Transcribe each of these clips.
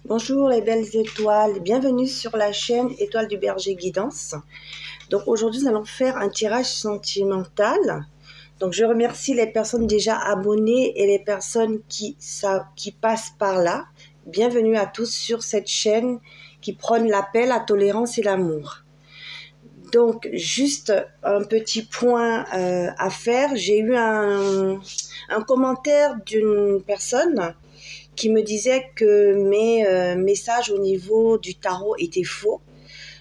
Bonjour les belles étoiles, bienvenue sur la chaîne Étoile du Berger Guidance. Donc aujourd'hui nous allons faire un tirage sentimental. Donc je remercie les personnes déjà abonnées et les personnes qui passent par là. Bienvenue à tous sur cette chaîne qui prône la paix, la tolérance et l'amour. Donc juste un petit point à faire, j'ai eu un commentaire d'une personne qui me disait que mes messages au niveau du tarot étaient faux.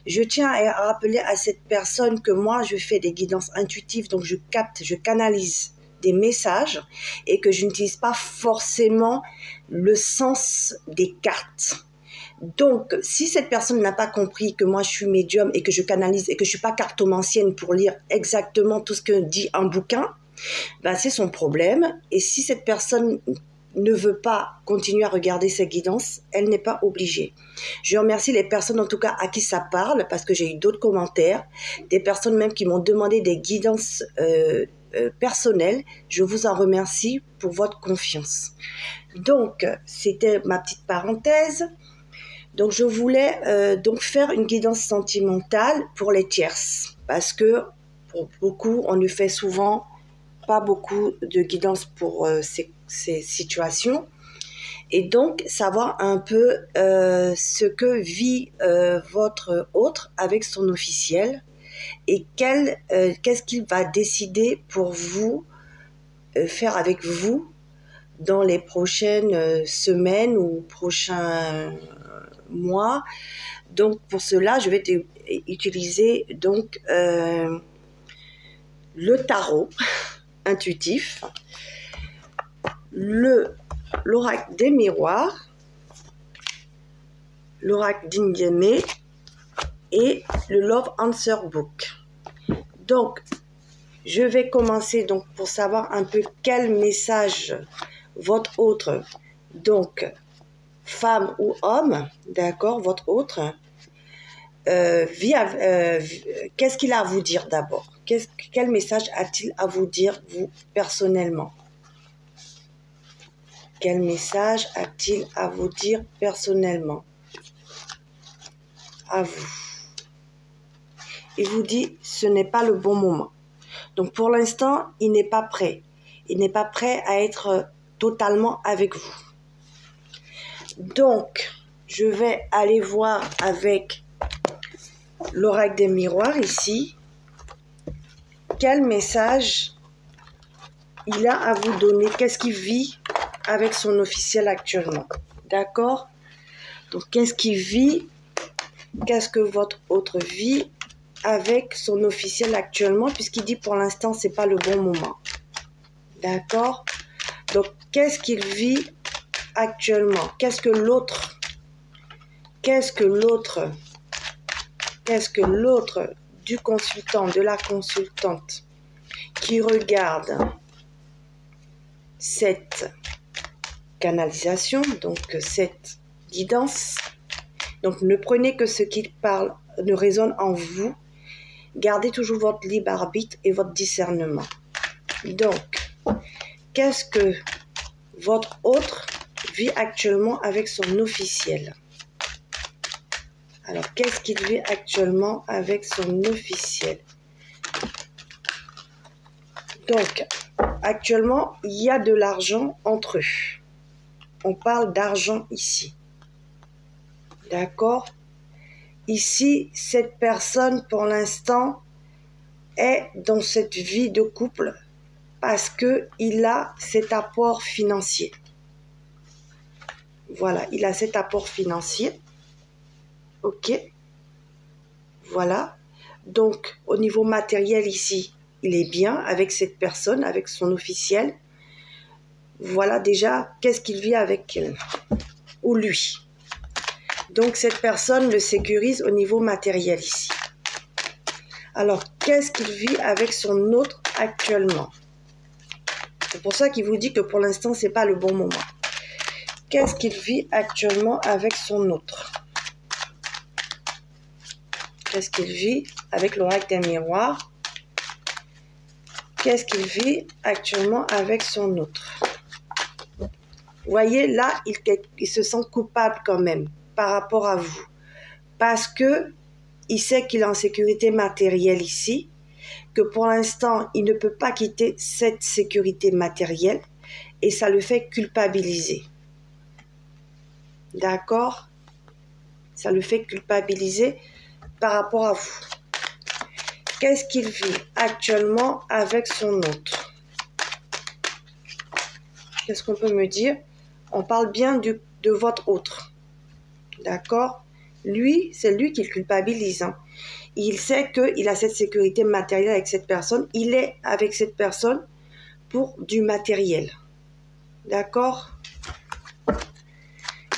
Je tiens à rappeler à cette personne que moi, je fais des guidances intuitives, donc je capte, je canalise des messages et que je n'utilise pas forcément le sens des cartes. Donc, si cette personne n'a pas compris que moi, je suis médium et que je canalise et que je ne suis pas cartomancienne pour lire exactement tout ce que dit un bouquin, ben, c'est son problème. Et si cette personne ne veut pas continuer à regarder ses guidances, elle n'est pas obligée. Je remercie les personnes en tout cas à qui ça parle parce que j'ai eu d'autres commentaires, des personnes même qui m'ont demandé des guidances personnelles. Je vous en remercie pour votre confiance. Donc, c'était ma petite parenthèse. Donc, je voulais donc faire une guidance sentimentale pour les tierces parce que pour beaucoup, on ne fait souvent pas beaucoup de guidance pour ces situations et donc savoir un peu ce que vit votre autre avec son officiel et qu'est-ce qu'il va décider pour vous faire avec vous dans les prochaines semaines ou prochains mois. Donc pour cela je vais utiliser donc le tarot intuitif, l'oracle des miroirs, l'oracle d'Indienne et le Love Answer Book. Donc, je vais commencer donc pour savoir un peu quel message votre autre, donc femme ou homme, d'accord, votre autre, qu'est-ce qu'il a à vous dire d'abord? Quel message a-t-il à vous dire, vous, personnellement? Quel message a-t-il à vous dire personnellement? À vous. Il vous dit, ce n'est pas le bon moment. Donc, pour l'instant, il n'est pas prêt. Il n'est pas prêt à être totalement avec vous. Donc, je vais aller voir avec l'oracle des miroirs ici. Quel message il a à vous donner? Qu'est-ce qu'il vit avec son officiel actuellement? D'accord? Donc, qu'est-ce qu'il vit? Qu'est-ce que votre autre vit avec son officiel actuellement? Puisqu'il dit pour l'instant, c'est pas le bon moment. D'accord? Donc, qu'est-ce qu'il vit actuellement? Qu'est-ce que l'autre du consultant, de la consultante qui regarde cette canalisation, donc cette guidance. Donc ne prenez que ce qui parle, ne résonne en vous. Gardez toujours votre libre arbitre et votre discernement. Donc, qu'est-ce que votre autre vit actuellement avec son officiel? Alors, qu'est-ce qu'il vit actuellement avec son officiel? Donc, actuellement, il y a de l'argent entre eux. On parle d'argent ici. D'accord? Ici, cette personne, pour l'instant, est dans cette vie de couple parce qu'il a cet apport financier. Voilà, il a cet apport financier. Ok, voilà. Donc, au niveau matériel ici, il est bien avec cette personne, avec son officiel. Voilà déjà, qu'est-ce qu'il vit avec elle ou lui. Donc, cette personne le sécurise au niveau matériel ici. Alors, qu'est-ce qu'il vit avec son autre actuellement? C'est pour ça qu'il vous dit que pour l'instant, ce n'est pas le bon moment. Qu'est-ce qu'il vit actuellement avec son autre? Qu'est-ce qu'il vit avec l'oracle des miroirs? Qu'est-ce qu'il vit actuellement avec son autre? Vous voyez, là, il se sent coupable quand même par rapport à vous. Parce que il sait qu'il est en sécurité matérielle ici, que pour l'instant, il ne peut pas quitter cette sécurité matérielle et ça le fait culpabiliser. D'accord? Ça le fait culpabiliser par rapport à vous. Qu'est-ce qu'il vit actuellement avec son autre? Qu'est-ce qu'on peut me dire? On parle bien de votre autre. D'accord? Lui, c'est lui qui le culpabilise. Hein. Il sait qu'il a cette sécurité matérielle avec cette personne. Il est avec cette personne pour du matériel. D'accord?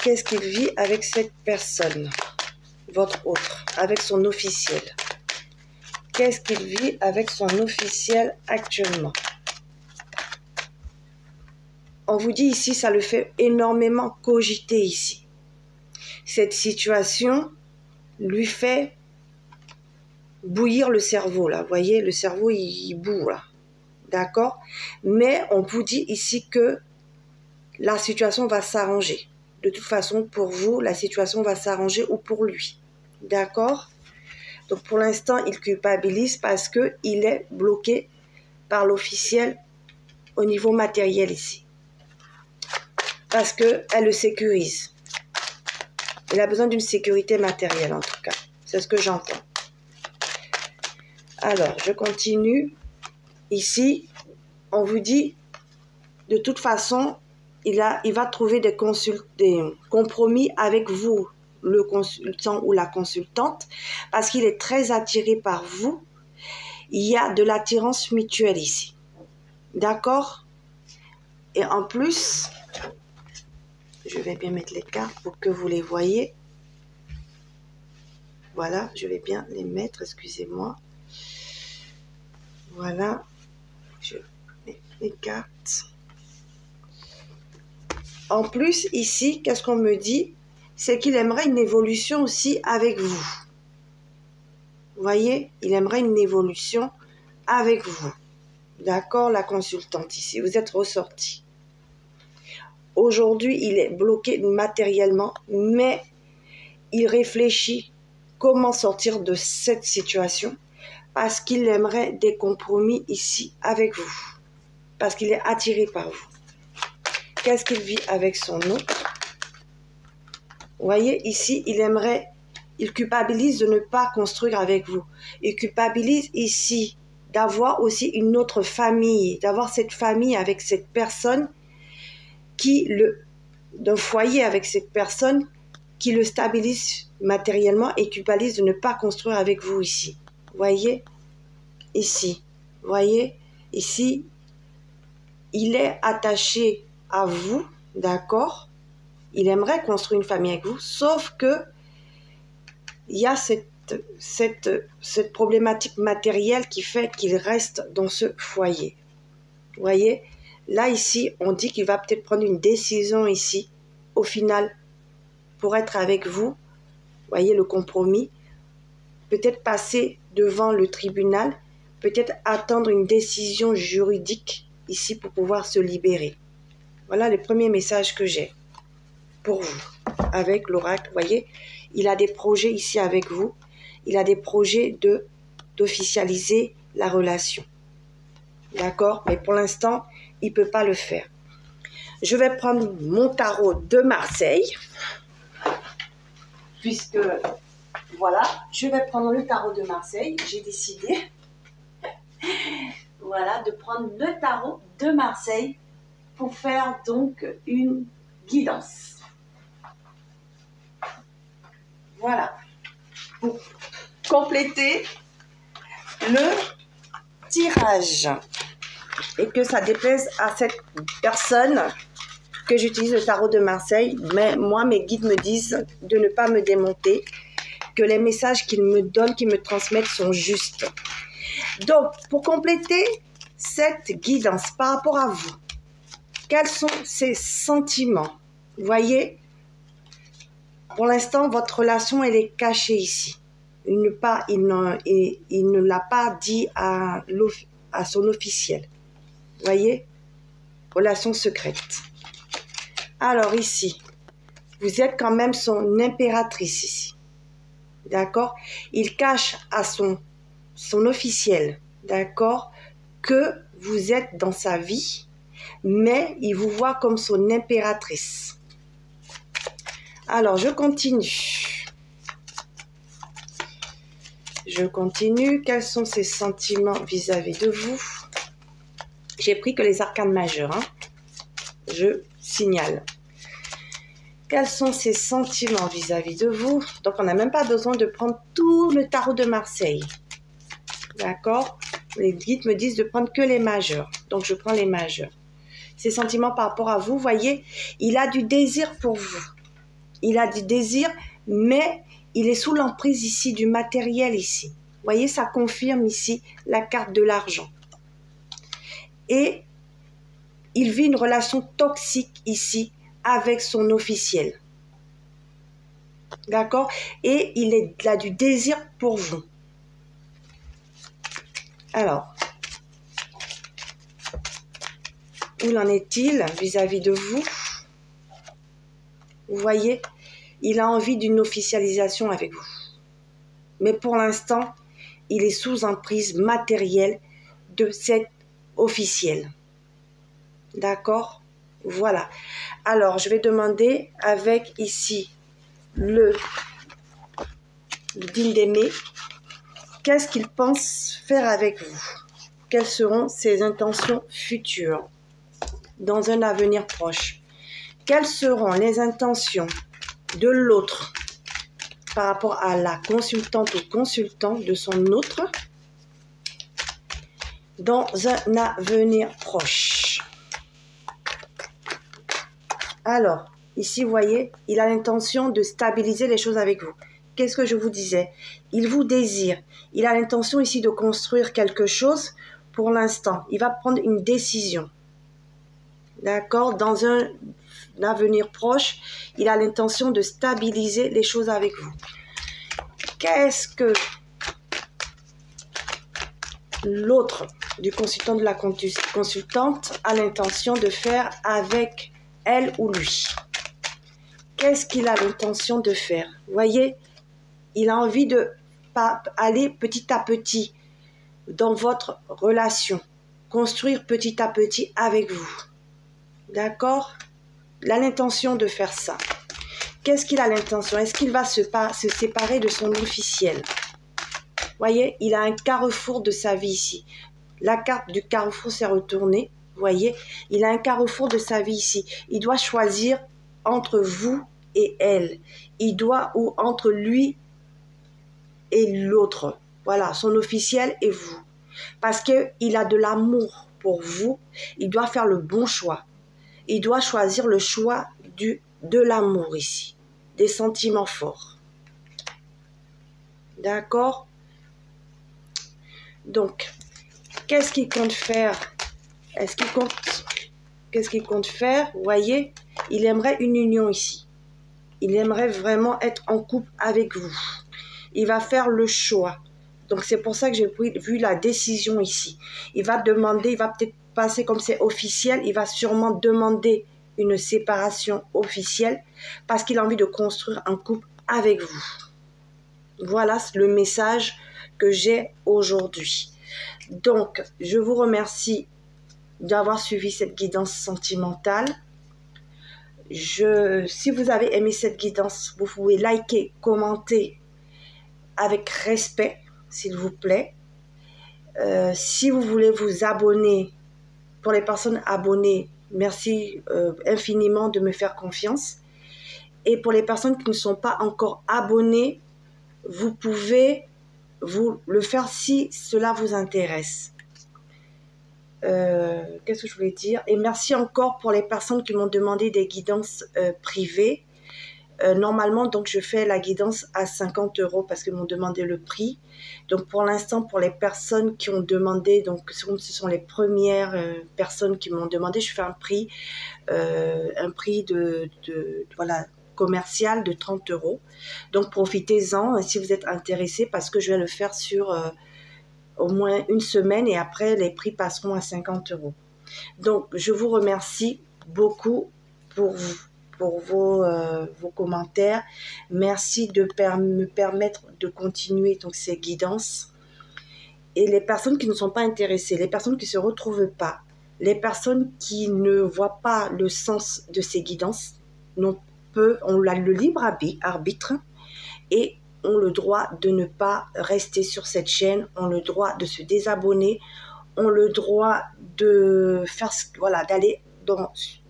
Qu'est-ce qu'il vit avec cette personne? Votre autre, avec son officiel. Qu'est-ce qu'il vit avec son officiel actuellement? On vous dit ici, ça le fait énormément cogiter ici. Cette situation lui fait bouillir le cerveau, là. Vous voyez, le cerveau, il bout, là. D'accord? Mais on vous dit ici que la situation va s'arranger. De toute façon, pour vous, la situation va s'arranger ou pour lui. D'accord? Donc, pour l'instant, il culpabilise parce qu'il est bloqué par l'officiel au niveau matériel ici. Parce qu'elle le sécurise. Il a besoin d'une sécurité matérielle, en tout cas. C'est ce que j'entends. Alors, je continue. Ici, on vous dit, de toute façon, il va trouver des compromis avec vous, le consultant ou la consultante, parce qu'il est très attiré par vous. Il y a de l'attirance mutuelle ici. D'accord? Et en plus, je vais bien mettre les cartes pour que vous les voyez. Voilà, je vais bien les mettre, excusez-moi. Voilà, je mets les cartes. En plus, ici, qu'est-ce qu'on me dit? C'est qu'il aimerait une évolution aussi avec vous. Vous voyez? Il aimerait une évolution avec vous. D'accord, la consultante ici. Vous êtes ressorti. Aujourd'hui, il est bloqué matériellement, mais il réfléchit comment sortir de cette situation parce qu'il aimerait des compromis ici avec vous. Parce qu'il est attiré par vous. Qu'est-ce qu'il vit avec son autre? Vous voyez, ici, il culpabilise de ne pas construire avec vous. Il culpabilise ici d'avoir aussi une autre famille, d'avoir cette famille avec cette personne d'un foyer avec cette personne qui le stabilise matériellement et culpabilise de ne pas construire avec vous ici. Vous voyez? Ici. Vous voyez? Ici, il est attaché à vous, d'accord? Il aimerait construire une famille avec vous, sauf que il y a cette problématique matérielle qui fait qu'il reste dans ce foyer. Vous voyez? Là, ici, on dit qu'il va peut-être prendre une décision ici, au final, pour être avec vous. Vous voyez le compromis. Peut-être passer devant le tribunal, peut-être attendre une décision juridique ici pour pouvoir se libérer. Voilà le premier message que j'ai pour vous, avec l'oracle. Vous voyez, il a des projets ici avec vous. Il a des projets d'officialiser la relation. D'accord? Mais pour l'instant, il ne peut pas le faire. Je vais prendre mon tarot de Marseille. Puisque, voilà, je vais prendre le tarot de Marseille. J'ai décidé, voilà, de prendre le tarot de Marseille pour faire donc une guidance. Voilà. Pour compléter le tirage. Et que ça déplaise à cette personne que j'utilise le tarot de Marseille. Mais moi, mes guides me disent de ne pas me démonter, que les messages qu'ils me donnent, qu'ils me transmettent sont justes. Donc, pour compléter cette guidance par rapport à vous, quels sont ces sentiments? Vous voyez, pour l'instant, votre relation, elle est cachée ici. Il ne l'a pas dit à son officiel. Vous voyez? Relation secrète. Alors ici, vous êtes quand même son impératrice ici. D'accord? Il cache à son officiel, d'accord, que vous êtes dans sa vie, mais il vous voit comme son impératrice. Alors, je continue. Je continue. Quels sont ses sentiments vis-à-vis de vous? J'ai pris que les arcanes majeures, hein. Je signale. Quels sont ses sentiments vis-à-vis de vous? Donc, on n'a même pas besoin de prendre tout le tarot de Marseille. D'accord? Les guides me disent de prendre que les majeurs. Donc, je prends les majeurs. Ses sentiments par rapport à vous, voyez, il a du désir pour vous. Il a du désir, mais il est sous l'emprise ici du matériel ici. Vous voyez, ça confirme ici la carte de l'argent. Et il vit une relation toxique ici avec son officiel. D'accord? Et il a du désir pour vous. Alors, où en est-il vis-à-vis de vous? Vous voyez, il a envie d'une officialisation avec vous. Mais pour l'instant, il est sous emprise matérielle de cet officiel. D'accord? Voilà. Alors, je vais demander avec ici le digne d'aimer, qu'est-ce qu'il pense faire avec vous? Quelles seront ses intentions futures dans un avenir proche? Quelles seront les intentions de l'autre par rapport à la consultante ou consultant de son autre dans un avenir proche? Alors, ici, vous voyez, il a l'intention de stabiliser les choses avec vous. Qu'est-ce que je vous disais? Il vous désire. Il a l'intention ici de construire quelque chose pour l'instant. Il va prendre une décision. D'accord? Dans un avenir proche, il a l'intention de stabiliser les choses avec vous. Qu'est-ce que l'autre du consultant de la consultante a l'intention de faire avec elle ou lui? Qu'est-ce qu'il a l'intention de faire? Vous voyez, il a envie de aller petit à petit dans votre relation, construire petit à petit avec vous. D'accord? Il a l'intention de faire ça. Qu'est-ce qu'il a l'intention? Est-ce qu'il va se séparer de son officiel? Vous voyez, il a un carrefour de sa vie ici. La carte du carrefour s'est retournée. Vous voyez, il a un carrefour de sa vie ici. Il doit choisir entre vous et elle. Il doit, ou entre lui et l'autre. Voilà, son officiel et vous. Parce qu'il a de l'amour pour vous. Il doit faire le bon choix. Il doit choisir le choix de l'amour ici. Des sentiments forts. D'accord? Donc, qu'est-ce qu'il compte faire? Qu'est-ce qu'il compte faire? Vous voyez, il aimerait une union ici. Il aimerait vraiment être en couple avec vous. Il va faire le choix. Donc, c'est pour ça que j'ai vu la décision ici. Il va demander, il va peut-être passer comme c'est officiel, il va sûrement demander une séparation officielle parce qu'il a envie de construire un couple avec vous. Voilà le message que j'ai aujourd'hui. Donc, je vous remercie d'avoir suivi cette guidance sentimentale. Si vous avez aimé cette guidance, vous pouvez liker, commenter avec respect, s'il vous plaît. Si vous voulez vous abonner, pour les personnes abonnées, merci infiniment de me faire confiance. Et pour les personnes qui ne sont pas encore abonnées, vous pouvez vous le faire si cela vous intéresse. Qu'est-ce que je voulais dire? Et merci encore pour les personnes qui m'ont demandé des guidances privées. Normalement, donc, je fais la guidance à 50 € parce qu'ils m'ont demandé le prix. Donc, pour l'instant, pour les personnes qui ont demandé, donc ce sont les premières personnes qui m'ont demandé, je fais un prix voilà, commercial de 30 €. Donc, profitez-en si vous êtes intéressés parce que je vais le faire sur au moins une semaine et après, les prix passeront à 50 €. Donc, je vous remercie beaucoup pour pour vos commentaires. Merci de me permettre de continuer donc ces guidances. Et les personnes qui ne sont pas intéressées, les personnes qui ne se retrouvent pas, les personnes qui ne voient pas le sens de ces guidances, on a le libre arbitre et ont le droit de ne pas rester sur cette chaîne, ont le droit de se désabonner, ont le droit de faire, voilà, d'aller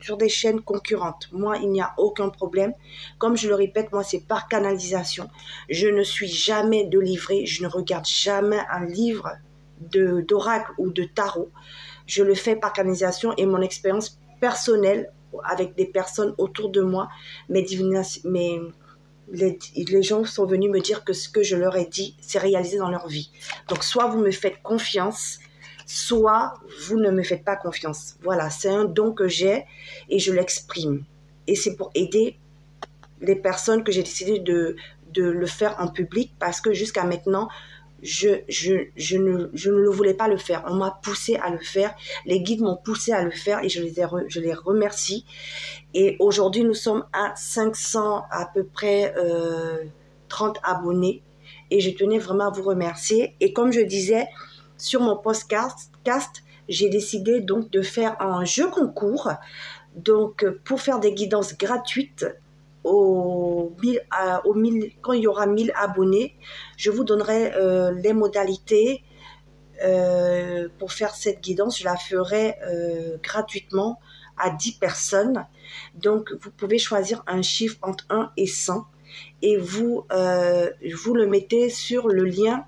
sur des chaînes concurrentes. Moi, il n'y a aucun problème. Comme je le répète, moi, c'est par canalisation. Je ne suis jamais de livret. Je ne regarde jamais un livre d'oracle ou de tarot. Je le fais par canalisation et mon expérience personnelle avec des personnes autour de moi, les gens sont venus me dire que ce que je leur ai dit, c'est réalisé dans leur vie. Donc, soit vous me faites confiance, soit vous ne me faites pas confiance. Voilà, c'est un don que j'ai et je l'exprime. Et c'est pour aider les personnes que j'ai décidé de le faire en public parce que jusqu'à maintenant, je ne le voulais pas le faire. On m'a poussé à le faire. Les guides m'ont poussé à le faire et je les remercie. Et aujourd'hui, nous sommes à 500 à peu près 30 abonnés. Et je tenais vraiment à vous remercier. Et comme je disais, sur mon podcast, j'ai décidé donc de faire un jeu concours. Donc, pour faire des guidances gratuites quand il y aura 1000 abonnés, je vous donnerai les modalités pour faire cette guidance. Je la ferai gratuitement à 10 personnes. Donc, vous pouvez choisir un chiffre entre 1 et 100 et vous le mettez sur le lien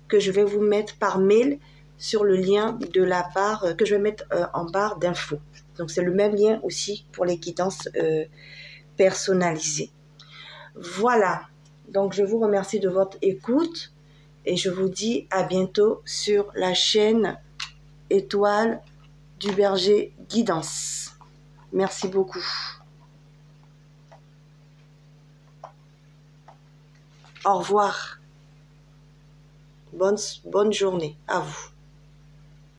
que je vais vous mettre par mail, sur le lien de la barre que je vais mettre en barre d'infos. Donc, c'est le même lien aussi pour les guidances personnalisées. Voilà. Donc, je vous remercie de votre écoute et je vous dis à bientôt sur la chaîne Étoile du Berger Guidance. Merci beaucoup. Au revoir. Bonne journée à vous.